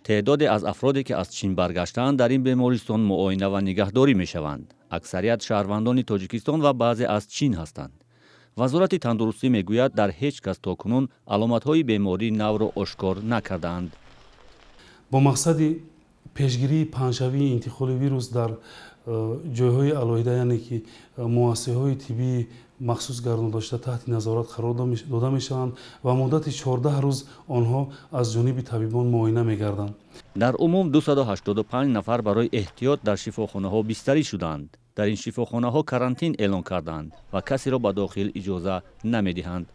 تعدادی از افرادی که از چین برگشتند در این بیمارستان معاینه و نگهداری میشوند. اکثریت شهروندان تاجیکستان و بعضی از چین هستند. وزارت تندرستی میگوید در هیچ کس تاکنون علامت‌های بیماری نو را آشکار نکردند. با مقصد پیشگیری پنجشنبه انتقال ویروس در جایهای علیحده، یعنی که مؤسسه‌های طبی مخصوص گردان داشته تحت نظارت قرار داده میشوند و مدت 14 روز آنها از جانب طبیبان معاینه میگردند. در عموم 285 نفر برای احتیاط در شفاخانه‌ها بستری شدند. در این شفاخانه‌ها کرانتین اعلان کردند و کسی را به داخل اجازه نمیدهند.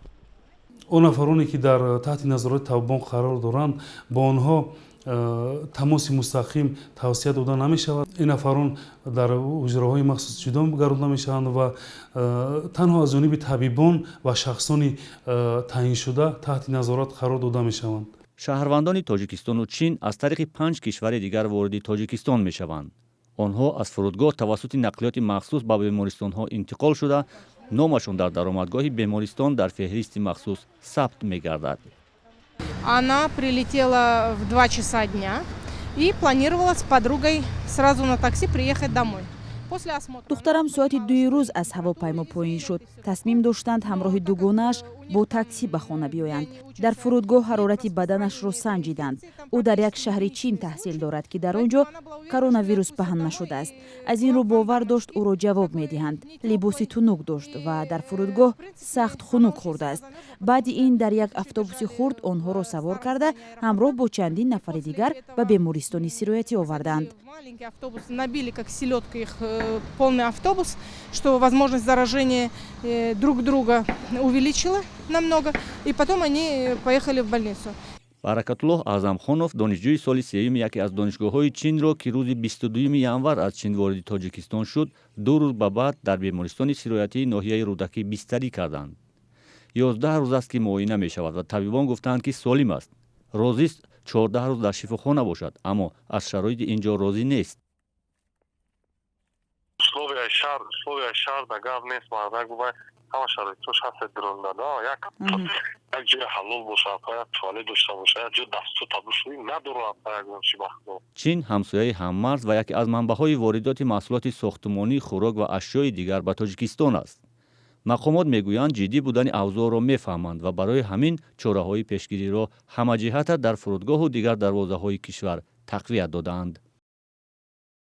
اون افرادی که در تحت نظارت طبیبان قرار دارند با آنها تماس مستقیم توصیه داده نمی شود. این افراد در حجره‌های مخصوص شده گردانده می شوند و تنها از جانب طبیبان و شخصانی تعیین شده تحت نظارت قرار داده می شوند. شهروندان تاجیکستان و چین از طریق 5 کشور دیگر وارد تاجیکستان می شوند. آنها از فرودگاه توسط نقلیات مخصوص به بیمارستان‌ها انتقال شده، نامشان در درآمدگاه بیمارستان در فهرست مخصوص ثبت می گردد. Она прилетела в 2 часа дня и планировала с подругой сразу на такси приехать домой. دخترم ساعت 2 روز از هواپیما پایین شد. تصمیم داشتند همراه دوگانه‌اش با تاکسی به خانه بیایند. در فرودگاه حرارت بدنش را سنجیدند. او در یک شهر چین تحصیل دارد که در آنجا کرونا ویروس پهن نشده است. از این رو باور داشت او را جواب می‌دهند. لباس تنوک داشت و در فرودگاه سخت خنک خورده است. بعد این در یک اتوبوس خرد آنها را سوار کرده همراه با چندین نفر دیگر به بیمارستان سرایتی آوردند. Полный автобус, что возможность заражения друг друга увеличила намного, и потом они поехали в больницу. баракатуллоҳ аъзамхонов донишҷӯи соли сеюм яке аз донишгоҳҳои чинро ки рӯзи 22 январ аз чин вориди тоҷикистон шуд, 2 рӯз ба баъд дар бемористони сироятии ноҳияи рӯдакӣ бистарӣ карданд. 11 рӯз аст ки муоина мешавад ва табибон гуфтанд ки солим аст. розист 14 рӯз дар шифохона бошад, аммо аз шароити ин ҷо розӣ нест. условия шар да гав нест, марда губа ҳама шароитош ҳаст дронда да як ҷои ҳалол бошад, як туалет дошта бошад, як ҷо дасту табушуи надорад як чи вақто. чин ҳамсояи ҳаммарз ва яке аз манбаъҳои воридоти маҳсулоти сохтмонӣ, хӯрок ва ашёи дигар ба Тоҷикистон аст. мақомот мегӯянд ҷиддӣ будани авзоро мефаҳманд ва барои ҳамин чораҳои пешгириро ҳамаҷиҳата дар фурудгоҳу дигар дарвозаҳои кишвар тақвият додаанд.